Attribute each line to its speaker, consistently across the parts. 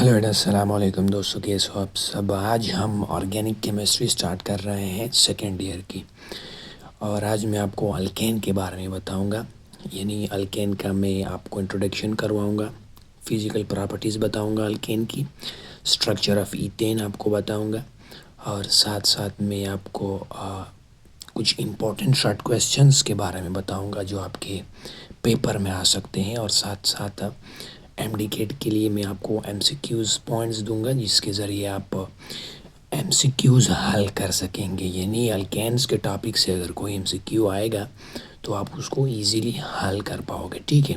Speaker 1: Hello अस्सलाम वालेकुम दोस्तों, कैसे हो आप सब। आज हम ऑर्गेनिक केमिस्ट्री स्टार्ट कर रहे हैं सेकेंड ईयर की। और आज मैं आपको अल्केन के बारे में बताऊंगा। यानी अल्केन का मैं आपको इंट्रोडक्शन करवाऊंगा, फिज़िकल प्रॉपर्टीज़ बताऊंगा अल्केन की, स्ट्रक्चर ऑफ ईथेन आपको बताऊंगा। और साथ साथ मैं आपको कुछ इम्पोर्टेंट शॉर्ट क्वेश्चंस के बारे में बताऊंगा जो आपके पेपर में आ सकते हैं। और साथ साथ एमडीकेट के लिए मैं आपको एमसीक्यूज़ पॉइंट्स दूंगा जिसके ज़रिए आप एमसीक्यूज़ हल कर सकेंगे। यानी अल्केन्स के टॉपिक से अगर कोई एमसीक्यू आएगा तो आप उसको इजीली हल कर पाओगे। ठीक है,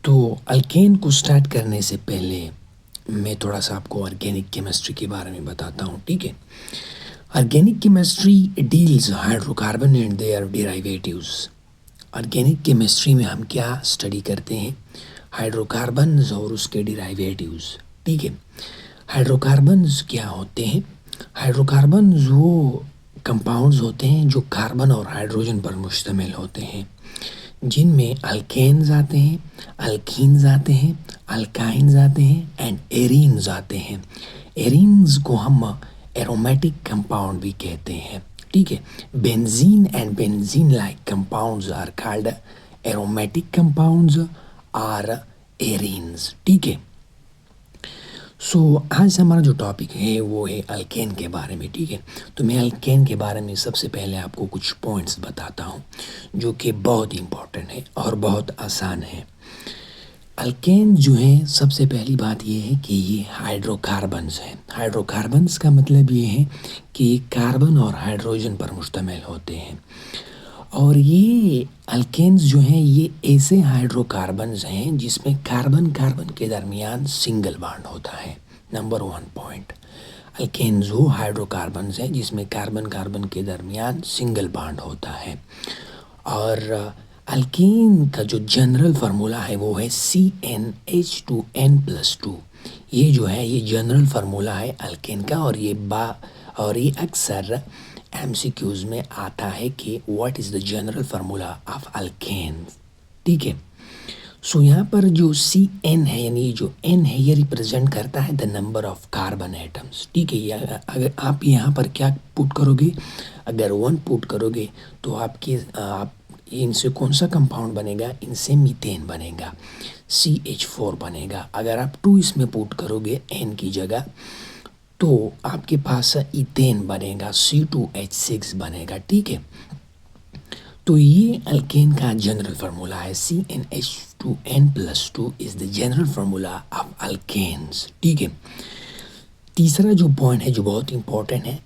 Speaker 1: तो अल्केन को स्टार्ट करने से पहले मैं थोड़ा सा आपको ऑर्गेनिक केमिस्ट्री के बारे में बताता हूँ। ठीक है, organic chemistry deals hydrocarbon and their derivatives. Organic chemistry में हम क्या स्टडी करते हैं? हाइड्रोकार्बन्स और उसके डेरिवेटिव्स। ठीक है, हाइड्रोकार्बन्स क्या होते हैं? हाइड्रोकार्बन्स वो कंपाउंड्स होते हैं जो कार्बन और हाइड्रोजन पर मुश्तमिल होते हैं, जिनमें अल्केन्स आते हैं, अल्कीन्स आते हैं, अल्काइन्स आते हैं एंड एरीन्स आते हैं। एरीन्स को हम एरोमेटिक कंपाउंड भी कहते हैं। ठीक है, benzene and benzene like compounds are called aromatic compounds or arenes. ठीक है, सो आज हमारा जो टॉपिक है वो है अल्केन के बारे में। ठीक है, तो मैं अल्केन के बारे में सबसे पहले आपको कुछ पॉइंट्स बताता हूँ जो कि बहुत इम्पोर्टेंट है और बहुत आसान है। अल्केन जो है, सबसे पहली बात ये है कि ये हाइड्रोकार्बन्स हैं। हाइड्रोकार्बन्स का मतलब ये है कि कार्बन और हाइड्रोजन पर मुश्तमिल होते हैं। और ये अल्केन्स जो हैं ये ऐसे हाइड्रोकार्बन्स हैं जिसमें कार्बन कार्बन के दरमियान सिंगल बॉन्ड होता है। नंबर 1 पॉइंट, अल्केन्स वो हाइड्रोकार्बन्स हैं जिसमें कार्बन कार्बन के दरमियान सिंगल बॉन्ड होता है। और अल्कीन का जो जनरल फार्मूला है वो है CnH2n+2। ये जो है ये जनरल फार्मूला है अल्केन का। और ये अक्सर एमसीक्यूज़ में आता है कि what is the general formula of alkane. ठीक है, सो यहाँ पर जो Cn है यानी जो n है ये रिप्रेजेंट करता है the number of carbon atoms. ठीक है, अगर आप यहाँ पर क्या पुट करोगे, अगर 1 पुट करोगे तो आप इनसे कौन सा कंपाउंड बनेगा? इनसे मीथेन बनेगा, CH4 बनेगा। अगर आप 2 इसमें पुट करोगे n की जगह तो आपके पास इथेन बनेगा, C2H6 बनेगा। ठीक है, तो ये अल्केन का जनरल फार्मूला है। CnH2n+2 is the general formula of alkanes. ठीक है, तीसरा जो पॉइंट है जो बहुत इंपॉर्टेंट है,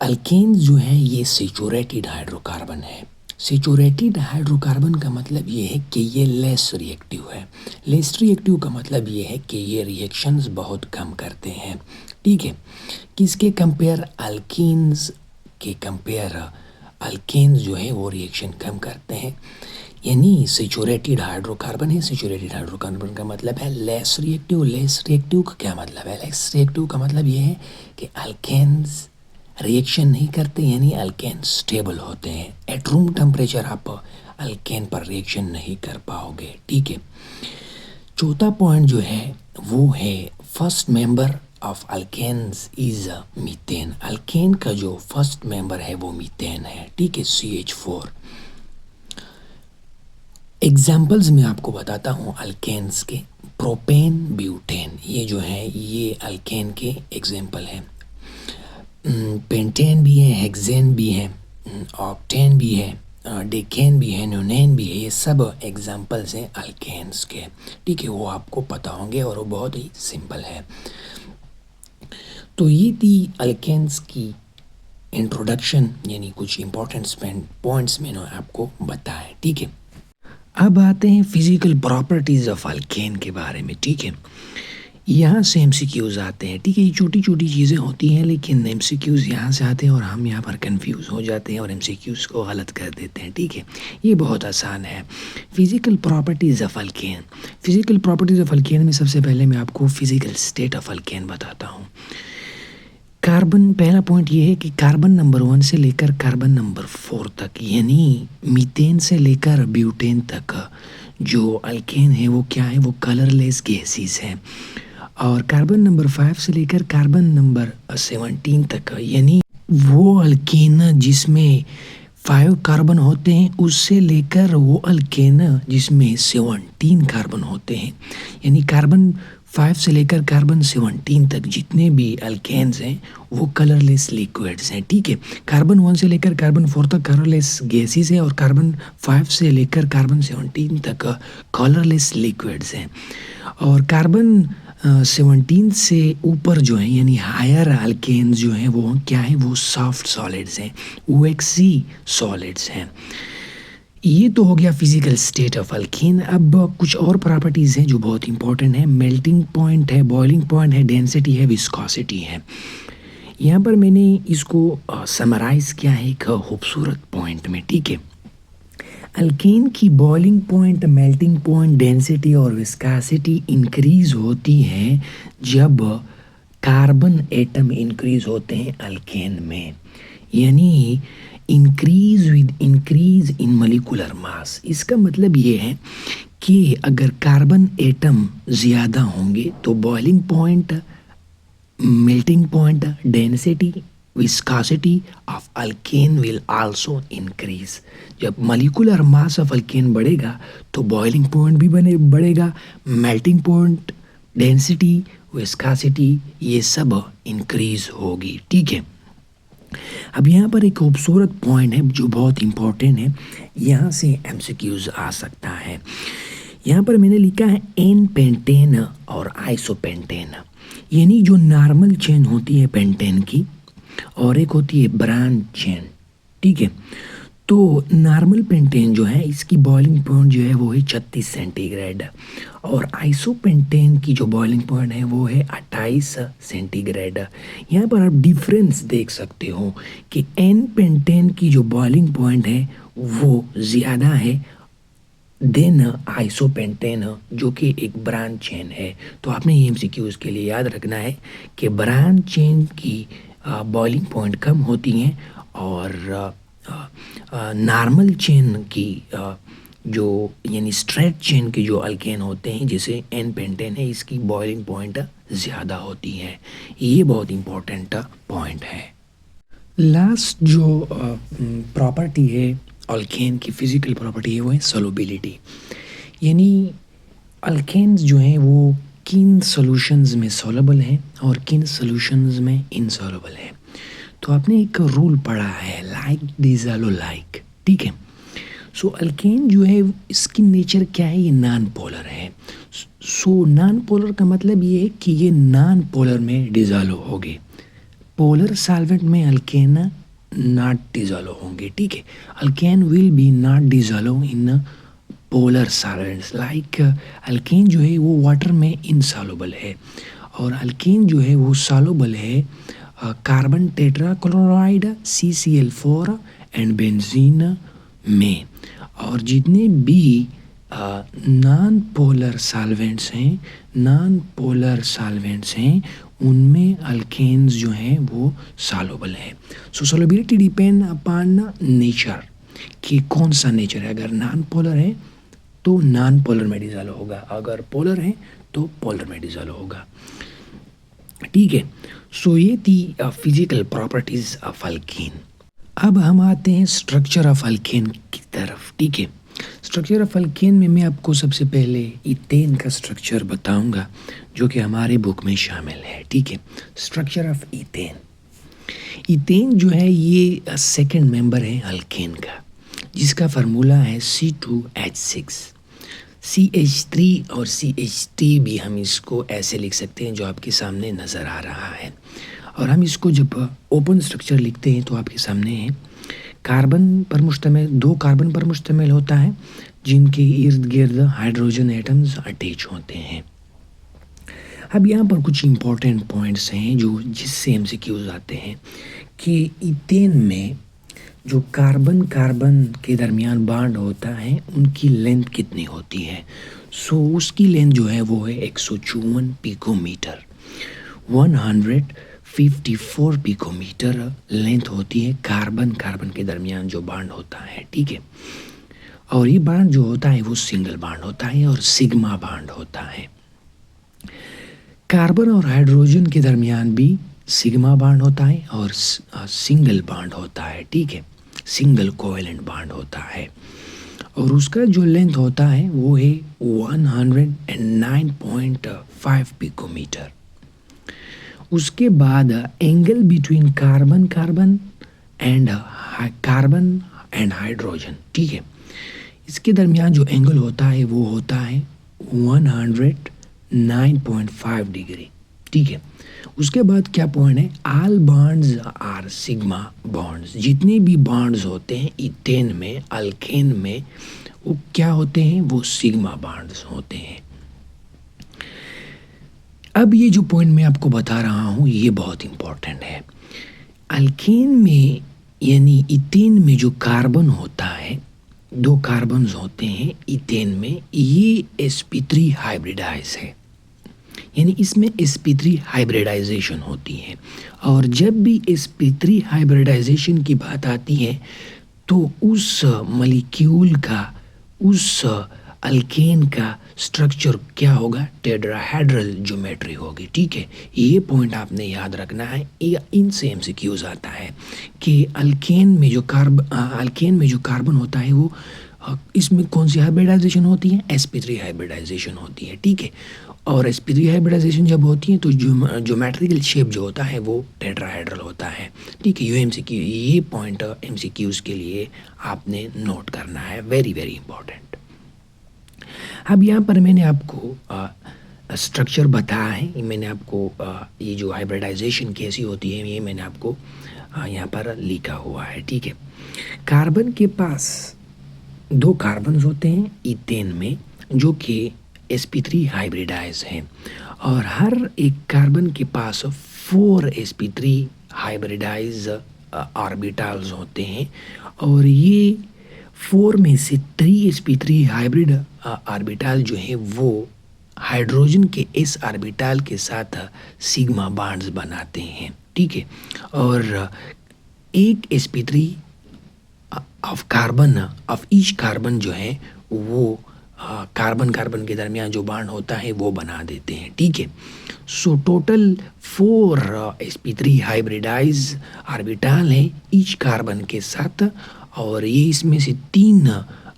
Speaker 1: अल्केन्स जो है ये सैचुरेटेड हाइड्रोकार्बन है। सैचुरेटेड हाइड्रोकार्बन का मतलब ये है कि ये लेस रिएक्टिव है। लेस रिएक्टिव का मतलब ये है कि ये रिएक्शंस बहुत कम करते हैं। ठीक है, किसके कंपेयर? अल्कीन्स के कंपेयर अल्केन्स जो है वो रिएक्शन कम करते हैं। यानी सैचुरेटेड हाइड्रोकार्बन है। सैचुरेटेड हाइड्रोकार्बन का मतलब है लेस रिएक्टिव। लेस रिएक्टिव का क्या मतलब है? लेस रिएक्टिव का मतलब ये है कि अल्केन्स रिएक्शन नहीं करते, यानी अल्केन स्टेबल होते हैं। एट रूम टेम्परेचर आप अल्केन पर रिएक्शन नहीं कर पाओगे। ठीक है, चौथा पॉइंट जो है वो है first member of alkanes is methane. Alkane का जो फर्स्ट मेंबर है वो मीथेन है। ठीक है, CH4। एग्जाम्पल्स मैं आपको बताता हूँ अल्केन्स के। प्रोपेन, ब्यूटेन, ये जो है ये अल्केन के एग्जाम्पल हैं। पेंटेन भी है, हेक्सेन भी है, ऑक्टेन भी है, डेकेन भी है, नोनेन भी है। ये सब एग्जाम्पल्स हैं अल्केन्स के। ठीक है, वो आपको पता होंगे और वो बहुत ही सिंपल है। तो ये थी अल्केन्स की इंट्रोडक्शन, यानी कुछ इंपॉर्टेंट पॉइंट्स मैंने आपको बताए। ठीक है, अब आते हैं फिजिकल प्रॉपर्टीज़ ऑफ अल्केन के बारे में। ठीक है, यहाँ से एमसीक्यूज़ आते हैं। ठीक है, ये छोटी छोटी चीज़ें होती हैं लेकिन एमसीक्यूज़ यहाँ से आते हैं और हम यहाँ पर कंफ्यूज हो जाते हैं और एमसीक्यूज़ को गलत कर देते हैं। ठीक है, ये बहुत आसान है। Physical properties of alkane. Physical properties of alkane में सबसे पहले मैं आपको फिजिकल स्टेट ऑफ अल्केन बताता हूँ। कार्बन, पहला पॉइंट ये है कि कार्बन नंबर 1 से लेकर कार्बन नंबर 4 तक, यानी मीथेन से लेकर ब्यूटेन तक जो अल्केन है वो क्या है? वो कलरलेस गैसेस हैं। और कार्बन नंबर 5 से लेकर कार्बन नंबर 17 तक, यानी वो अल्केन जिसमें 5 कार्बन होते हैं उससे लेकर वो अल्केन जिसमें 17 कार्बन होते हैं, यानी कार्बन 5 से लेकर कार्बन 17 तक जितने भी अल्केन्स हैं वो कलरलेस लिक्विड्स हैं, ठीक है। कार्बन 1 से लेकर कार्बन 4 तक कलरलेस गैसेस है और कार्बन 5 से लेकर कार्बन 17 तक कलरलेस लिक्विड्स हैं। और कार्बन 17 से ऊपर जो है यानी हायर अल्केन्स जो हैं वो क्या है, वो सॉफ्ट सॉलिड्स हैं, OXC सॉलिड्स हैं। ये तो हो गया फिजिकल स्टेट ऑफ अल्केन। अब कुछ और प्रॉपर्टीज़ हैं जो बहुत इंपॉर्टेंट है। मेल्टिंग पॉइंट है, बॉइलिंग पॉइंट है, डेंसिटी है, विस्कोसिटी है। यहाँ पर मैंने इसको समराइज़ किया है एक खूबसूरत पॉइंट में, ठीक है। अल्केन की boiling point, melting point, density और विस्कोसिटी इंक्रीज होती है जब कार्बन एटम इंक्रीज होते हैं अल्केन में, यानी इंक्रीज इन मॉलिक्यूलर मास। इसका मतलब ये है कि अगर कार्बन एटम ज़्यादा होंगे तो boiling point, melting point, density, viscosity of alkane will also increase. जब मॉलिक्यूलर मास ऑफ अल्केन बढ़ेगा तो बॉइलिंग पॉइंट भी बढ़ेगा, मेल्टिंग पॉइंट, डेंसिटी, विस्कोसिटी ये सब इंक्रीज होगी, ठीक है। अब यहाँ पर एक खूबसूरत पॉइंट है जो बहुत इम्पोर्टेंट है, यहाँ से MCQs आ सकता है। यहाँ पर मैंने लिखा है एन पेंटेन और आइसोपेंटेन, यानी जो नॉर्मल चेन होती है पेंटेन की और एक होती है ब्रांच चेन, ठीक है। तो नॉर्मल पेंटेन जो है इसकी बॉइलिंग पॉइंट जो है वो है 36 सेंटीग्रेड और आइसोपेंटेन की जो बॉइलिंग पॉइंट है वो है 28 सेंटीग्रेड। यहाँ पर आप डिफरेंस देख सकते हो कि एन पेंटेन की जो बॉइलिंग पॉइंट है वो ज़्यादा है देन आइसोपेंटेन जो कि एक ब्रांच चेन है। तो आपने ये MCQs के लिए याद रखना है कि ब्रांच चेन की बॉइलिंग पॉइंट कम होती हैं और नॉर्मल चेन की जो यानी स्ट्रेट चेन के जो अल्केन होते हैं जैसे एन पेंटेन है इसकी बॉइलिंग पॉइंट ज़्यादा होती है। ये बहुत इम्पोर्टेंट पॉइंट है। लास्ट जो प्रॉपर्टी है अल्केन की, फिजिकल प्रॉपर्टी है, वो है सॉल्युबिलिटी, यानी अल्केन्स जो हैं वो किन सॉल्यूशंस में सॉल्युबल हैं और किन सॉल्यूशंस में इनसॉल्युबल है। तो आपने एक रूल पढ़ा है लाइक डिसॉल्व लाइक, ठीक है। सो अल्केन जो है इसकी नेचर क्या है, ये नॉन पोलर है। सो नॉन पोलर का मतलब ये है कि ये नॉन पोलर में डिसॉल्व होंगे, पोलर सॉल्वेंट में अल्केन नॉट डिसॉल्व होंगे, ठीक है। Alkane will be not dissolve in polar solvents, like alkane जो है वो वाटर में इनसॉल्युबल है और अल्केन जो है वो सॉल्युबल है carbon tetrachloride CCl4 and benzene में। और जितने भी नॉन पोलर सॉल्वेंट्स हैं उनमें अल्केन्स जो हैं वो सॉल्युबल है। सो सॉल्युबिलिटी डिपेंड अपॉन नेचर कि कौन सा नेचर है। अगर नॉन पोलर है तो नॉन पोलर में डिसॉल्व होगा, अगर पोलर है तो पोलर में डिसॉल्व होगा, ठीक है। सो ये थी फिजिकल प्रॉपर्टीज ऑफ अल्केन। अब हम आते हैं स्ट्रक्चर ऑफ अल्केन की तरफ, ठीक है। स्ट्रक्चर ऑफ अल्केन में मैं आपको सबसे पहले इथेन का स्ट्रक्चर बताऊंगा जो कि हमारे बुक में शामिल है, ठीक है। स्ट्रक्चर ऑफ इथेन जो है ये सेकंड मेंबर है अल्केन का जिसका फार्मूला है C2H6। CH3 और CH3 भी हम इसको ऐसे लिख सकते हैं जो आपके सामने नज़र आ रहा है। और हम इसको जब ओपन स्ट्रक्चर लिखते हैं तो आपके सामने है कार्बन पर मुश्तमिल, 2 कार्बन पर मुश्तमिल होता है जिनके इर्द गिर्द हाइड्रोजन एटम्स अटैच होते हैं। अब यहाँ पर कुछ इम्पोर्टेंट पॉइंट्स हैं जो जिससे MCQs आते हैं कि इथेन में जो कार्बन कार्बन के दरमियान बॉन्ड होता है उनकी लेंथ कितनी होती है। सो उसकी लेंथ जो है वो है 154 पिकोमीटर, 154 पिकोमीटर लेंथ होती है कार्बन कार्बन के दरमियान जो बॉन्ड होता है, ठीक है। और ये बॉन्ड जो होता है वो सिंगल बॉन्ड होता है और सिग्मा बॉन्ड होता है। कार्बन और हाइड्रोजन के दरमियान भी सिग्मा बॉन्ड होता है और सिंगल बॉन्ड होता है, ठीक है, सिंगल कोवेलेंट बॉन्ड होता है और उसका जो लेंथ होता है वो है 109.5 पिकोमीटर। उसके बाद angle between carbon carbon and hydrogen, ठीक है, इसके दरमियान जो एंगल होता है वो होता है 109.5 डिग्री, ठीक है। उसके बाद क्या पॉइंट है, all bonds are sigma bonds. जितने भी बॉन्ड्स होते हैं इथेन में, अल्केन में, वो क्या होते हैं, वो सिग्मा बॉन्ड्स होते हैं। अब ये जो पॉइंट मैं आपको बता रहा हूँ ये बहुत इंपॉर्टेंट है। अल्केन में यानी इथेन में जो कार्बन होता है, दो कार्बन्स होते हैं इथेन में, ये sp3 हाइब्रिडाइज है, यानी इसमें sp3 हाइब्रिडाइजेशन होती है। और जब भी sp3 हाइब्रिडाइजेशन की बात आती है तो उस मॉलिक्यूल का, उस अल्केन का स्ट्रक्चर क्या होगा, टेट्राहेड्रल ज्योमेट्री होगी, ठीक है। ये पॉइंट आपने याद रखना है, ये इनसे एमसीक्यूज आता है कि अल्केन में जो कार्बन होता है वो इसमें कौन सी हाइब्रिडाइजेशन होती है, sp3 हाइब्रिडाइजेशन होती है, ठीक है। और sp3 हाइब्रिडाइजेशन जब होती है तो ज्योमेट्रिकल शेप जो होता है वो टेट्राहेड्रल होता है, ठीक है। ये पॉइंट एमसीक्यूज के लिए आपने नोट करना है, वेरी वेरी इंपॉर्टेंट। अब यहाँ पर मैंने आपको स्ट्रक्चर बताया है, मैंने आपको ये जो हाइब्रिडाइजेशन कैसी होती है ये मैंने आपको यहाँ पर लिखा हुआ है, ठीक है। कार्बन के पास दो कार्बन्स होते हैं इथेन में जो कि sp3 हाइब्रिडाइज हैं और हर एक कार्बन के पास 4 sp3 हाइब्रिडाइज ऑर्बिटल्स होते हैं और ये 4 में से 3 sp3 हाइब्रिड ऑर्बिटल जो है वो हाइड्रोजन के s ऑर्बिटल के साथ सिग्मा बॉन्ड्स बनाते हैं, ठीक है। और एक sp3 of carbon of each carbon जो है वो कार्बन कार्बन के दरमियान जो बॉन्ड होता है वो बना देते हैं, ठीक है। So total 4 sp3 hybridise orbital है ईच कार्बन के साथ और ये इसमें से 3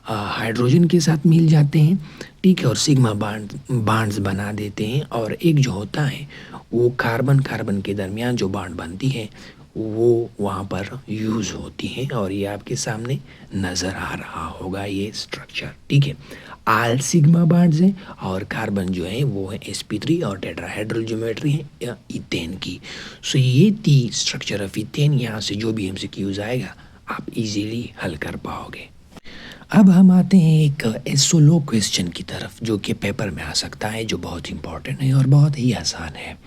Speaker 1: हाइड्रोजन के साथ मिल जाते हैं, ठीक है, और सिग्मा बॉन्ड्स बना देते हैं। और एक जो होता है वो कार्बन कार्बन के दरमियान जो बॉन्ड बनती है वो वहाँ पर यूज़ होती है और ये आपके सामने नज़र आ रहा होगा ये स्ट्रक्चर, ठीक है। आल सिग्मा बॉन्ड्स हैं और कार्बन जो है वो है sp3 और टेट्राहेड्रल ज्योमेट्री है इथेन की। सो ये थी स्ट्रक्चर ऑफ इथेन। यहाँ से जो भी एमसीक्यूज आएगा आप इजीली हल कर पाओगे। अब हम आते हैं एक एसोलो क्वेश्चन की तरफ जो कि पेपर में आ सकता है, जो बहुत इंपॉर्टेंट है और बहुत ही आसान है।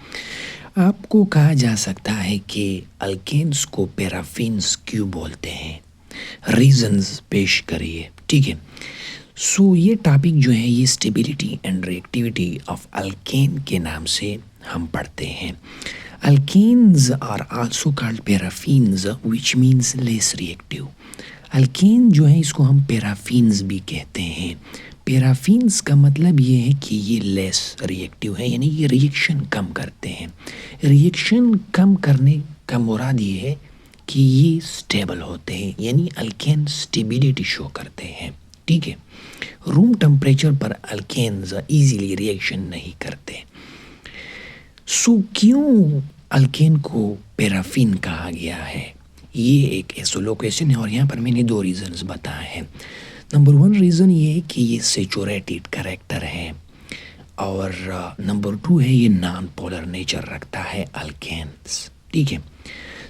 Speaker 1: आपको कहा जा सकता है कि अल्केन्स को पैराफिन्स क्यों बोलते हैं, रीजंस पेश करिए, ठीक है। सो ये टॉपिक जो है ये stability and reactivity of alkane के नाम से हम पढ़ते हैं। Alkanes are also called paraffins which means less reactive. Alkane जो है इसको हम पैराफिन्स भी कहते हैं। पैराफिन्स का मतलब ये है कि ये लेस रिएक्टिव है, यानी ये रिएक्शन कम करते हैं। रिएक्शन कम करने का मुराद ये है कि ये स्टेबल होते हैं, यानी अल्केन स्टेबिलिटी शो करते हैं, ठीक है। रूम टेम्परेचर पर अल्केन्स इजीली रिएक्शन नहीं करते। सो क्यों अल्केन को पैराफिन कहा गया है, ये एक एसोलो क्वेश्चन है और यहाँ पर मैंने 2 रीजंस बताए हैं। नंबर 1 रीज़न ये है कि ये सैचुरेटेड कैरेक्टर है और नंबर 2 है ये नॉन पोलर नेचर रखता है अल्केन्स, ठीक है।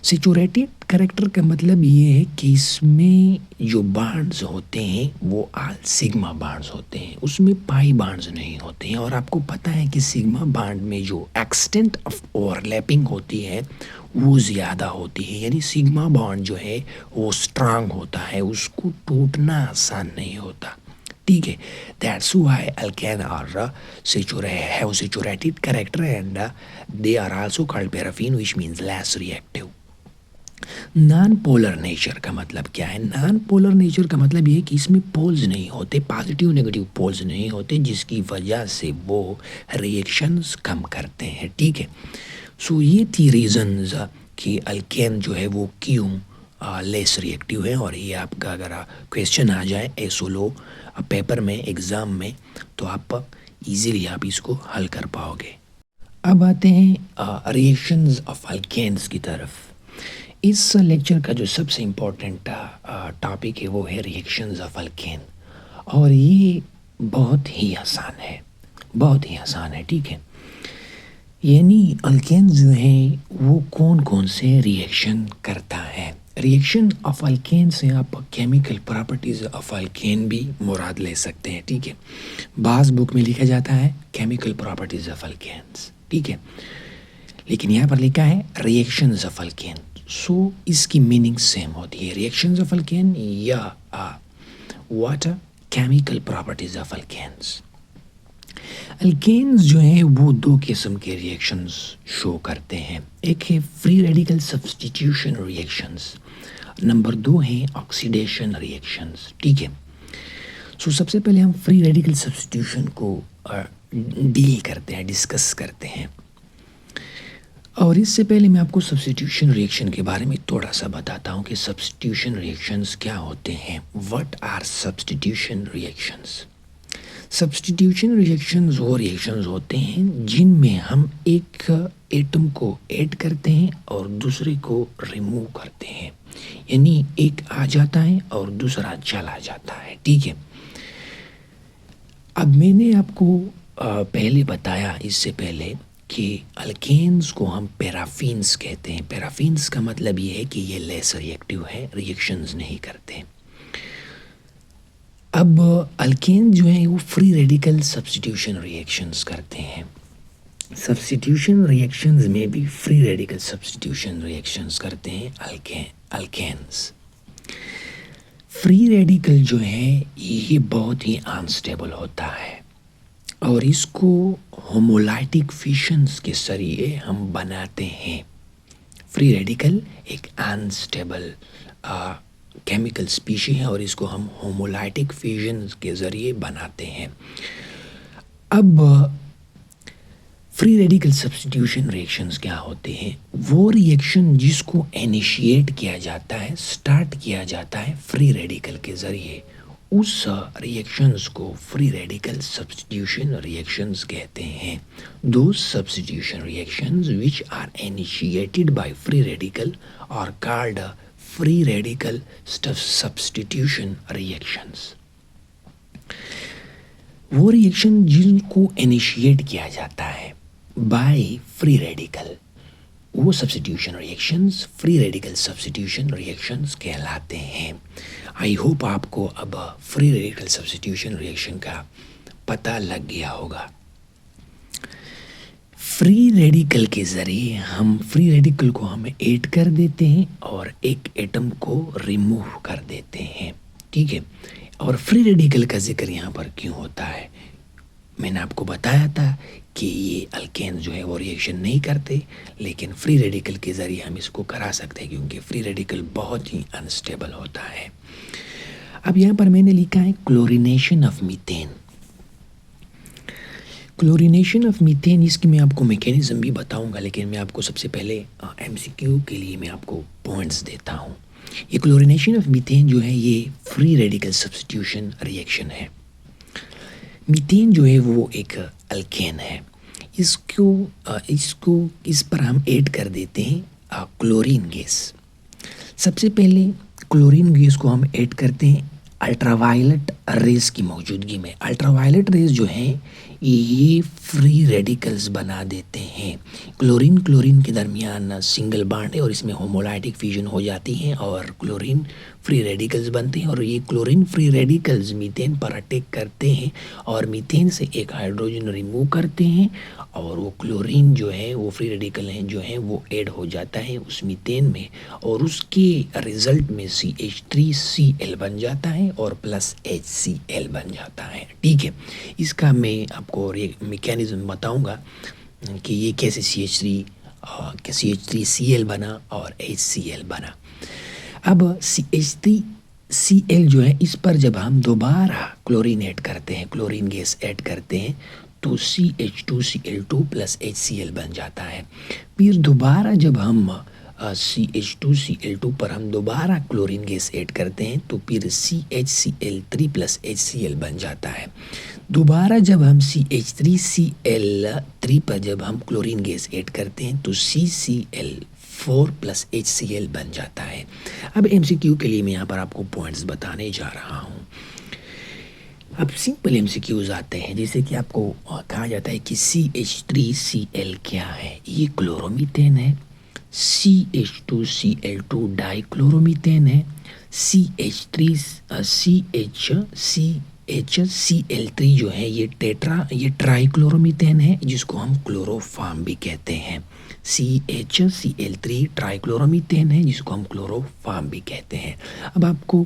Speaker 1: सैचुरेटेड कैरेक्टर का मतलब ये है कि इसमें जो बॉन्ड्स होते हैं वो आल सिग्मा बॉन्ड्स होते हैं, उसमें पाई बॉन्ड्स नहीं होते हैं। और आपको पता है कि सिग्मा बॉन्ड में जो एक्सटेंट ऑफ ओवरलैपिंग होती है वो ज़्यादा होती है, यानी सिग्मा बॉन्ड जो है वो स्ट्रांग होता है, उसको टूटना आसान नहीं होता, ठीक है। That's why alkane are have saturated character and they are also called paraffin which means less reactive. Non polar nature का मतलब क्या है? नॉन पोलर नेचर का मतलब ये है कि इसमें पोल्स नहीं होते, पॉजिटिव नेगेटिव पोल्स नहीं होते, जिसकी वजह से वो रिएक्शंस कम करते हैं। ठीक है, सो ये थी रीजंस कि अल्केन जो है वो क्यों लेस रिएक्टिव है। और ये आपका अगर क्वेश्चन आ जाए एसोलो पेपर में एग्ज़ाम में तो आप इजीली आप इसको हल कर पाओगे। अब आते हैं रिएक्शंस ऑफ अल्केन्स की तरफ। इस लेक्चर का जो सबसे इम्पोर्टेंट टॉपिक है वो है रिएक्शंस ऑफ अल्केन, और ये बहुत ही आसान है, बहुत ही आसान है। ठीक है, यानी अल्केन जो है वो कौन कौन से रिएक्शन करता है। रिएक्शन ऑफ अल्केन से आप केमिकल प्रॉपर्टीज ऑफ अल्केन भी मुराद ले सकते हैं। ठीक है, बाज़ बुक में लिखा जाता है केमिकल प्रॉपर्टीज ऑफ अल्केन्स। ठीक है, लेकिन यहाँ पर लिखा है रिएक्शंस ऑफ अल्केन, सो इसकी मीनिंग सेम होती है, रिएक्शंस ऑफ अल्केन या what chemical properties of alkanes. Alkanes जो हैं वो दो किस्म के रिएक्शंस शो करते हैं, एक है free radical substitution reactions, number 2 है ऑक्सीडेशन रिएक्शंस। ठीक है, सो सबसे पहले हम फ्री रेडिकल सब्स्टिट्यूशन को डील करते हैं, डिस्कस करते हैं। और इससे पहले मैं आपको सब्स्टिट्यूशन रिएक्शन के बारे में थोड़ा सा बताता हूँ कि सब्स्टिट्यूशन रिएक्शंस क्या होते हैं। What are substitution reactions? Substitution reactions वो रिएक्शंस होते हैं जिनमें हम एक एटम को ऐड करते हैं और दूसरे को रिमूव करते हैं, यानी एक आ जाता है और दूसरा चला जाता है। ठीक है, अब मैंने आपको पहले बताया इससे पहले कि अल्केन्स को हम पैराफिन्स कहते हैं। पैराफिन्स का मतलब ये है कि ये लेस रिएक्टिव है, रिएक्शंस नहीं करते। अब अल्केन जो है वो फ्री रेडिकल सब्स्टिट्यूशन रिएक्शंस करते हैं। सब्स्टिट्यूशन रिएक्शंस में भी फ्री रेडिकल सब्स्टिट्यूशन रिएक्शंस करते हैं अल्केन्स। फ्री रेडिकल जो है ये बहुत ही अनस्टेबल होता है और इसको होमोलाइटिक फिशंस के जरिए हम बनाते हैं। फ्री रेडिकल एक अनस्टेबल केमिकल स्पीशी है और इसको हम होमोलाइटिक फिजन के ज़रिए बनाते हैं। अब फ्री रेडिकल सब्स्टिट्यूशन रिएक्शंस क्या होते हैं? वो रिएक्शन जिसको इनिशिएट किया जाता है, स्टार्ट किया जाता है फ्री रेडिकल के ज़रिए, उस रिएक्शंस को फ्री रेडिकल सब्स्टिट्यूशन रिएक्शंस कहते हैं। दो substitution reactions which are initiated by free radical are called free radical substitution reactions. वो रिएक्शन जिनको इनिशिएट किया जाता है बाय फ्री रेडिकल, वो substitution reactions free radical substitution reactions कहलाते हैं। आई होप आपको अब फ्री रेडिकल सब्स्टिट्यूशन रिएक्शन का पता लग गया होगा। फ्री रेडिकल के ज़रिए हम फ्री रेडिकल को हम ऐड कर देते हैं और एक एटम को रिमूव कर देते हैं। ठीक है, और फ्री रेडिकल का जिक्र यहाँ पर क्यों होता है? मैंने आपको बताया था कि ये अल्केन जो है वो रिएक्शन नहीं करते, लेकिन फ्री रेडिकल के ज़रिए हम इसको करा सकते हैं क्योंकि फ्री रेडिकल बहुत ही अनस्टेबल होता है। अब यहाँ पर मैंने लिखा है chlorination of methane. Chlorination of methane, इसकी मैं आपको मैकेनिज्म भी बताऊंगा, लेकिन मैं आपको सबसे पहले एमसीक्यू के लिए मैं आपको पॉइंट्स देता हूँ। ये क्लोरीनेशन ऑफ मीथेन जो है ये फ्री रेडिकल सब्स्टिट्यूशन रिएक्शन है। मीथेन जो है वो एक अल्केन है, इसको इस पर हम ऐड कर देते हैं क्लोरीन गैस। सबसे पहले क्लोरीन गैस को हम ऐड करते हैं अल्ट्रावायलेट रेज की मौजूदगी में। अल्ट्रावायलेट रेज जो हैं ये फ्री रेडिकल्स बना देते हैं। क्लोरीन के दरमियान सिंगल बॉन्ड है और इसमें होमोलाइटिक फ्यूजन हो जाती हैं और क्लोरीन फ्री रेडिकल्स बनते हैं और ये क्लोरीन फ्री रेडिकल्स मीथेन पर अटैक करते हैं और मीथेन से एक हाइड्रोजन रिमूव करते हैं और वो क्लोरीन जो है वो फ्री रेडिकल हैं जो है वो ऐड हो जाता है उस मीथेन में और उसके रिजल्ट में CH3Cl बन जाता है और प्लस HCl बन जाता है। ठीक है, इसका मैं आपको मैकेनिज्म बताऊंगा कि ये कैसे CH3 कि CH3Cl बना और HCl बना। अब CH3Cl जो है, इस पर जब हम दोबारा क्लोरीन ऐड करते हैं, क्लोरीन गैस ऐड करते हैं, तो CH2Cl2 प्लस HCl बन जाता है। फिर दोबारा जब हम CH2Cl2 पर हम दोबारा क्लोरीन गैस ऐड करते हैं, तो फिर CHCl3 प्लस HCl बन जाता है। दोबारा जब हम CH3Cl3 पर जब हम क्लोरीन गैस ऐड करते हैं, तो CCl4 प्लस HCl बन जाता है। अब MCQ के लिए मैं यहाँ पर आपको पॉइंट्स बताने जा रहा हूँ। अब सिंपल MCQs आते हैं, जैसे कि आपको कहा जाता है कि CH3Cl क्या है, ये क्लोरोमीथेन है। CH2Cl2 डाइक्लोरोमीथेन है। CHCl3 जो है ये ट्राइक्लोरोमीथेन है, जिसको हम क्लोरोफॉर्म भी कहते हैं। CHCl3 ट्राइक्लोरोमीथेन है, जिसको हम क्लोरोफॉर्म भी कहते हैं। अब आपको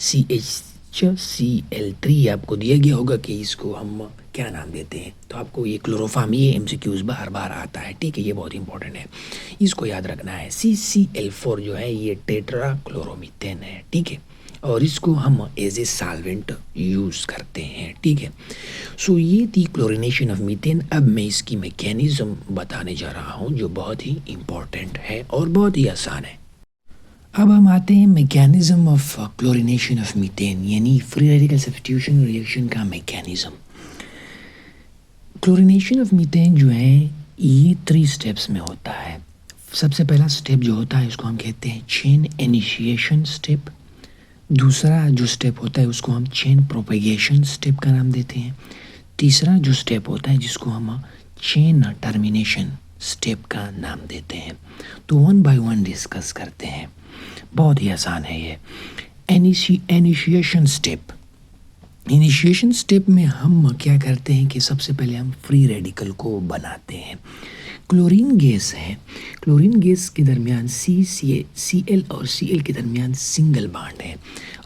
Speaker 1: CHCl3 आपको दिया गया होगा कि इसको हम क्या नाम देते हैं, तो आपको ये क्लोरोफॉर्म, ये MCQs बार बार आता है, ठीक है, ये बहुत इंपॉर्टेंट है, इसको याद रखना है। CCl4 जो है ये टेट्राक्लोरोमीथेन है, ठीक है, और इसको हम एज ए सॉल्वेंट यूज़ करते हैं, ठीक है। सो ये थी क्लोरीनेशन ऑफ मीथेन। अब मैं इसकी मैकेनिज्म बताने जा रहा हूँ, जो बहुत ही इम्पोर्टेंट है और बहुत ही आसान है। अब हम आते हैं mechanism of chlorination of methane, यानी फ्री रेडिकल सब्स्टिट्यूशन रिएक्शन का मैकेनिज्म। क्लोरीनेशन ऑफ मीथेन जो है ये 3 स्टेप्स में होता है। सबसे पहला स्टेप जो होता है उसको हम कहते हैं चेन इनिशिएशन स्टेप। दूसरा जो स्टेप होता है उसको हम चेन प्रोपेगेशन स्टेप का नाम देते हैं। तीसरा जो स्टेप होता है जिसको हम चेन टर्मिनेशन स्टेप का नाम देते हैं। तो 1 बाय 1 डिस्कस करते हैं, बहुत ही आसान है ये। Initiation step. इनिशिएशन स्टेप में हम क्या करते हैं कि सबसे पहले हम फ्री रेडिकल को बनाते हैं। क्लोरीन गैस है, क्लोरीन गैस के दरमियान Cl और Cl के दरमियान सिंगल बॉन्ड है,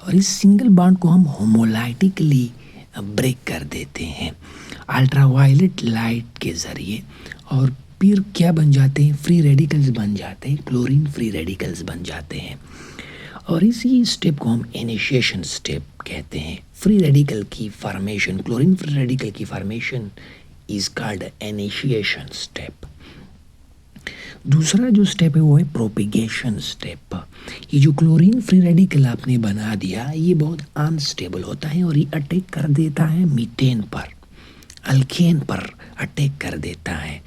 Speaker 1: और इस सिंगल बॉन्ड को हम होमोलाइटिकली ब्रेक कर देते हैं अल्ट्रावायलेट लाइट के ज़रिए, और फिर क्या बन जाते हैं, फ्री रेडिकल्स बन जाते हैं, क्लोरीन फ्री रेडिकल्स बन जाते हैं। और इसी स्टेप को हम इनिशिएशन स्टेप कहते हैं। फ्री रेडिकल की फॉर्मेशन, क्लोरीन फ्री रेडिकल की formation is called initiation step. दूसरा जो स्टेप है वो है प्रोपेगेशन स्टेप। ये जो क्लोरीन फ्री रेडिकल आपने बना दिया, ये बहुत अनस्टेबल होता है और ये अटैक कर देता है मीथेन पर, अल्केन पर अटैक कर देता है,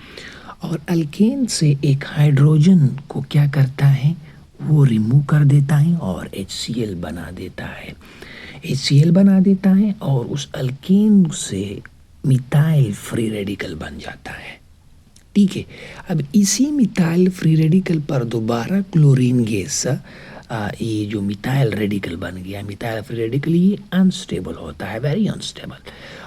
Speaker 1: और अल्केन से एक हाइड्रोजन को क्या करता है, वो रिमूव कर देता है और HCl बना देता है। HCl बना देता है और उस अल्केन से मिथाइल फ्री रेडिकल बन जाता है, ठीक है। अब इसी मिथाइल फ्री रेडिकल पर दोबारा क्लोरीन गैस, ये जो मिथाइल रेडिकल बन गया, मिथाइल फ्री रेडिकल ये अनस्टेबल होता है, वेरी अनस्टेबल,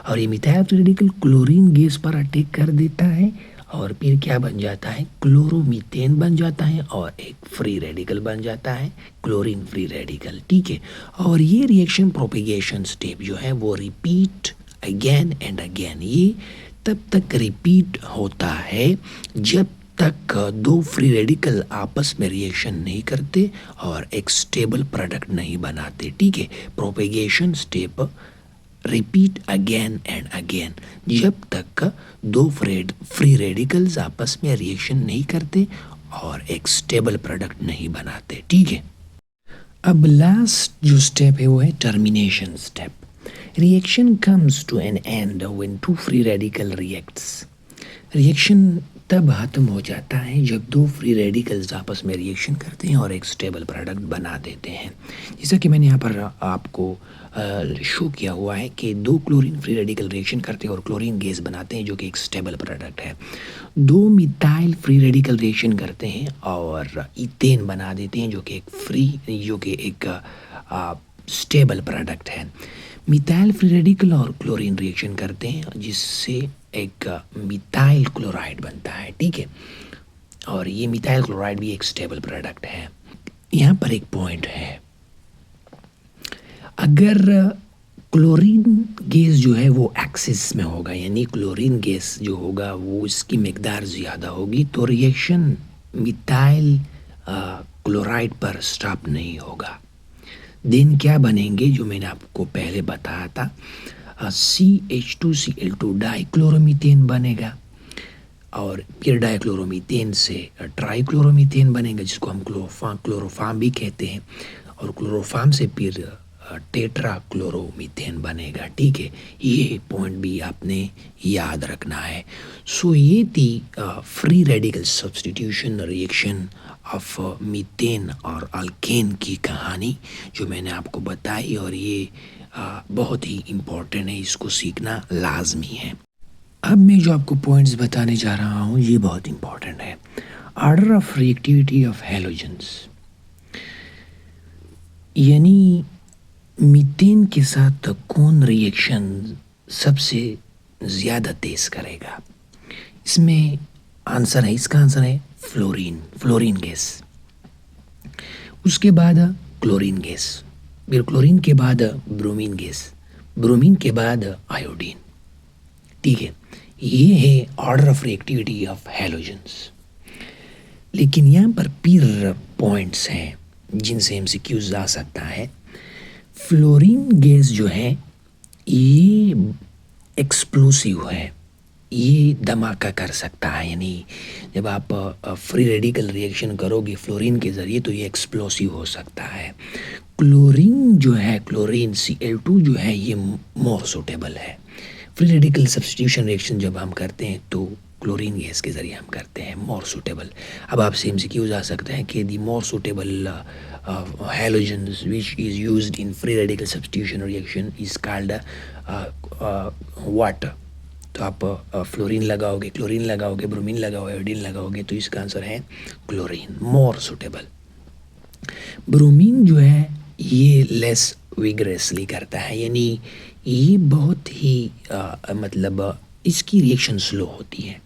Speaker 1: और ये methyl free radical chlorine gas पर अटैक कर देता है, और फिर क्या बन जाता है, क्लोरोमीथेन बन जाता है और एक फ्री रेडिकल बन जाता है, क्लोरीन फ्री रेडिकल, ठीक है। और ये रिएक्शन प्रोपेगेशन स्टेप जो है वो रिपीट अगेन एंड अगेन, ये तब तक रिपीट होता है जब तक 2 फ्री रेडिकल आपस में रिएक्शन नहीं करते और एक स्टेबल प्रोडक्ट नहीं बनाते, ठीक है। Propagation step repeat again and again जब तक 2 फ्री रेडिकल्स आपस में रिएक्शन नहीं करते और एक स्टेबल प्रोडक्ट नहीं बनाते, ठीक है। अब लास्ट जो स्टेप है वो है termination step. Reaction comes to an end when 2 free radical reacts. Reaction तब खत्म हो जाता है जब 2 फ्री रेडिकल्स आपस में रिएक्शन करते हैं और एक स्टेबल प्रोडक्ट बना देते हैं। जैसा कि मैंने यहाँ पर आपको शो किया हुआ है कि 2 क्लोरीन फ्री रेडिकल रिएक्शन करते हैं और क्लोरीन गैस बनाते हैं जो कि एक स्टेबल प्रोडक्ट है। 2 मिथाइल फ्री रेडिकल रिएक्शन करते हैं और इथेन बना देते हैं जो कि एक स्टेबल प्रोडक्ट है। मिथाइल फ्री रेडिकल और क्लोरीन रिएक्शन करते हैं जिससे एक मिथाइल क्लोराइड बनता है, ठीक है, और ये मिथाइल क्लोराइड भी एक स्टेबल प्रोडक्ट है। यहाँ पर एक पॉइंट है, अगर क्लोरीन गैस जो है वो एक्सिस में होगा, यानी क्लोरीन गैस जो होगा वो इसकी मिकदार ज़्यादा होगी, तो रिएक्शन मिथाइल क्लोराइड पर स्टॉप नहीं होगा। देन क्या बनेंगे, जो मैंने आपको पहले बताया था, CH2Cl2 डाइक्लोरोमीथेन बनेगा, और फिर डाइक्लोरोमीथेन से ट्राइक्लोरोमीथेन बनेगा, जिसको हम क्लोरोफार्म भी कहते हैं, और क्लोरोफार्म से फिर टेट्रा क्लोरोमीथेन बनेगा। ठीक है, ये पॉइंट भी आपने याद रखना है। सो ये थी free radical substitution reaction of methane और अल्केन की कहानी जो मैंने आपको बताई, और ये बहुत ही इम्पोर्टेंट है, इसको सीखना लाजमी है। अब मैं जो आपको पॉइंट्स बताने जा रहा हूँ ये बहुत इम्पोर्टेंट है। Order of reactivity of halogens, यानी मीथेन के साथ कौन रिएक्शन सबसे ज़्यादा तेज करेगा। इसमें आंसर है, इसका आंसर है फ्लोरीन गैस, उसके बाद क्लोरीन गैस, फिर क्लोरीन के बाद ब्रोमीन गैस, ब्रोमीन के बाद आयोडीन। ठीक है, ये है order of reactivity of halogens. लेकिन यहाँ पर फिर पॉइंट्स हैं जिनसे एमसीक्यूज आ सकता है। फ्लोरीन गैस जो है ये एक्सप्लोसिव है, ये धमाका कर सकता है, यानी जब आप फ्री रेडिकल रिएक्शन करोगे फ्लोरीन के ज़रिए तो ये एक्सप्लोसिव हो सकता है। क्लोरीन जो है, क्लोरीन Cl2 जो है, ये मोर सूटेबल है। फ्री रेडिकल सब्स्टिट्यूशन रिएक्शन जब हम करते हैं तो क्लोरीन गैस के ज़रिए हम करते हैं, मोर सूटेबल। अब आपसे एमसीक्यूज आ सकते हैं कि the more suitable halogens which is used in free radical substitution reaction is called what? तो आप फ्लोरीन लगाओगे, क्लोरीन लगाओगे, ब्रोमीन लगाओगे, आयोडीन लगाओगे, तो इसका आंसर है क्लोरीन, मोर सूटेबल। ब्रोमीन जो है ये लेस विग्रेसली करता है, यानी ये बहुत ही मतलब इसकी रिएक्शन स्लो होती है,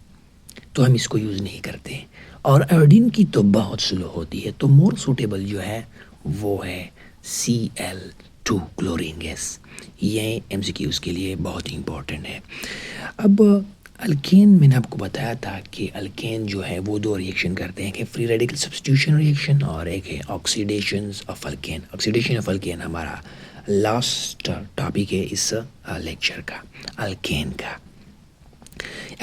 Speaker 1: तो हम इसको यूज़ नहीं करते हैं। और आयोडीन की तो बहुत स्लो होती है, तो मोर सूटेबल जो है वो है Cl2 क्लोरीन गैस। ये एमसीक्यूज के लिए बहुत ही इम्पोर्टेंट है। अब अल्केन, मैंने आपको बताया था कि अल्केन जो है वो दो रिएक्शन करते हैं, कि फ्री रेडिकल सब्स्टिट्यूशन रिएक्शन और एक है oxidation of alkane. Oxidation of alkane हमारा लास्ट टॉपिक है इस लेक्चर का, अल्केन का।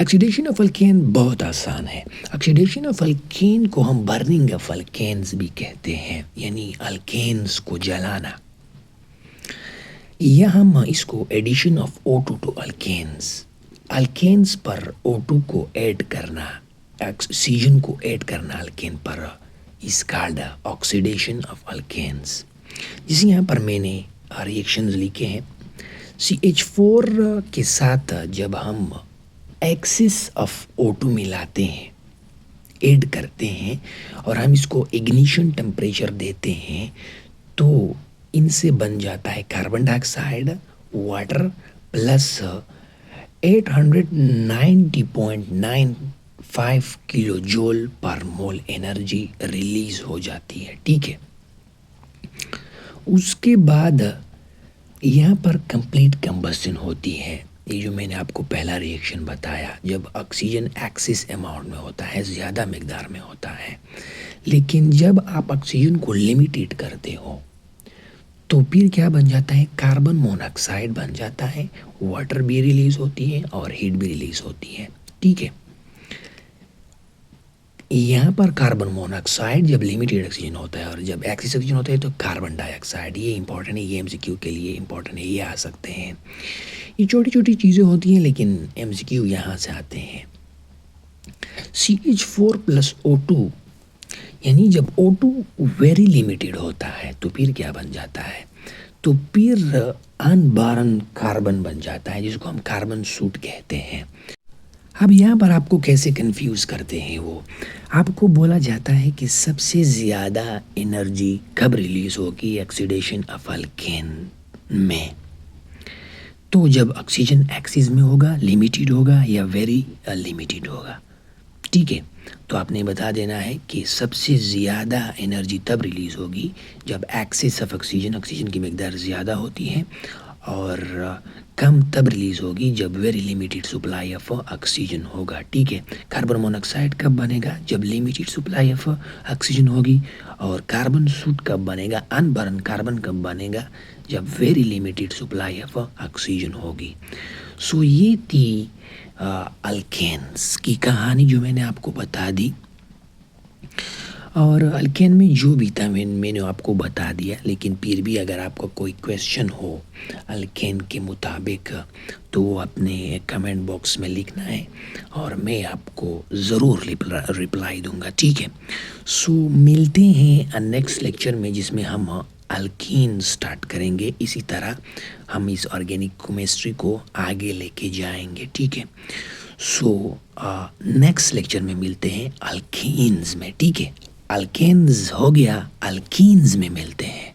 Speaker 1: ऑक्सीडेशन ऑफ अल्केन बहुत आसान है। ऑक्सीडेशन ऑफ अल्केन को हम बर्निंग ऑफ अल्केन्स भी कहते हैं, यानी अल्केन्स को जलाना, या हम इसको addition of O2 to alkanes, alkanes पर O2 को ऐड करना, ऑक्सीजन को ऐड करना अल्केन पर, इस कॉल्ड ऑक्सीडेशन ऑफ अल्केन्स। जिसे यहाँ पर मैंने रिएक्शंस लिखे हैं। CH4 के साथ जब हम एक्सिस ऑफ O2 मिलाते हैं, ऐड करते हैं, और हम इसको इग्निशन टेम्परेचर देते हैं, तो इनसे बन जाता है carbon dioxide, water plus 890.95 kilo joule per mole energy release हो जाती है। ठीक है, उसके बाद यहाँ पर कंप्लीट कंबस्शन होती है। ये जो मैंने आपको पहला रिएक्शन बताया, जब ऑक्सीजन एक्सिस अमाउंट में होता है, ज़्यादा मिकदार में होता है, लेकिन जब आप ऑक्सीजन को लिमिटेड करते हो तो फिर क्या बन जाता है, कार्बन मोनोऑक्साइड बन जाता है, वाटर भी रिलीज होती है और हीट भी रिलीज होती है। ठीक है, यहाँ पर कार्बन मोनोऑक्साइड जब लिमिटेड ऑक्सीजन होता है और जब एक्सिस ऑक्सीजन होता है तो कार्बन डाइऑक्साइड। ये इंपॉर्टेंट है, ये एमसीक्यू के लिए इंपॉर्टेंट है, ये आ सकते हैं। ये छोटी छोटी चीज़ें होती हैं लेकिन एमसीक्यू यहाँ से आते हैं। CH4 प्लस O2, यानी जब O2 वेरी लिमिटेड होता है तो फिर क्या बन जाता है, तो फिर अनबॉर्न कार्बन बन जाता है, जिसको हम कार्बन सूट कहते हैं। अब यहाँ पर आपको कैसे कंफ्यूज करते हैं, वो आपको बोला जाता है कि सबसे ज़्यादा एनर्जी कब रिलीज होगी ऑक्सीडेशन ऑफ अल्केन में, तो जब ऑक्सीजन एक्सिस में होगा, लिमिटेड होगा या वेरी लिमिटेड होगा। ठीक है, तो आपने बता देना है कि सबसे ज़्यादा एनर्जी तब रिलीज़ होगी जब एक्सिस ऑफ ऑक्सीजन, ऑक्सीजन की मिकदार ज़्यादा होती है और कम तब रिलीज़ होगी जब very limited supply of oxygen होगा, ठीक है। कार्बन मोनोऑक्साइड कब बनेगा? जब लिमिटेड सप्लाई ऑफ ऑक्सीजन होगी। और कार्बन सूट कब बनेगा? अनबर्न कार्बन कब बनेगा? जब very limited supply of oxygen होगी। सो ये थी अल्केन्स की कहानी जो मैंने आपको बता दी। और अल्केन में जो भी था मैंने आपको बता दिया, लेकिन फिर भी अगर आपका कोई क्वेश्चन हो अल्केन के मुताबिक तो अपने कमेंट बॉक्स में लिखना है और मैं आपको ज़रूर रिप्लाई दूंगा, ठीक है। सो मिलते हैं नेक्स्ट लेक्चर में जिसमें हम अल्कीन स्टार्ट करेंगे। इसी तरह हम इस ऑर्गेनिक केमिस्ट्री को आगे लेके जाएंगे, ठीक है। सो नेक्स्ट लेक्चर में मिलते हैं अल्कीन्स में, ठीक है। अल्केन्स हो गया, अल्कीन्स में मिलते हैं।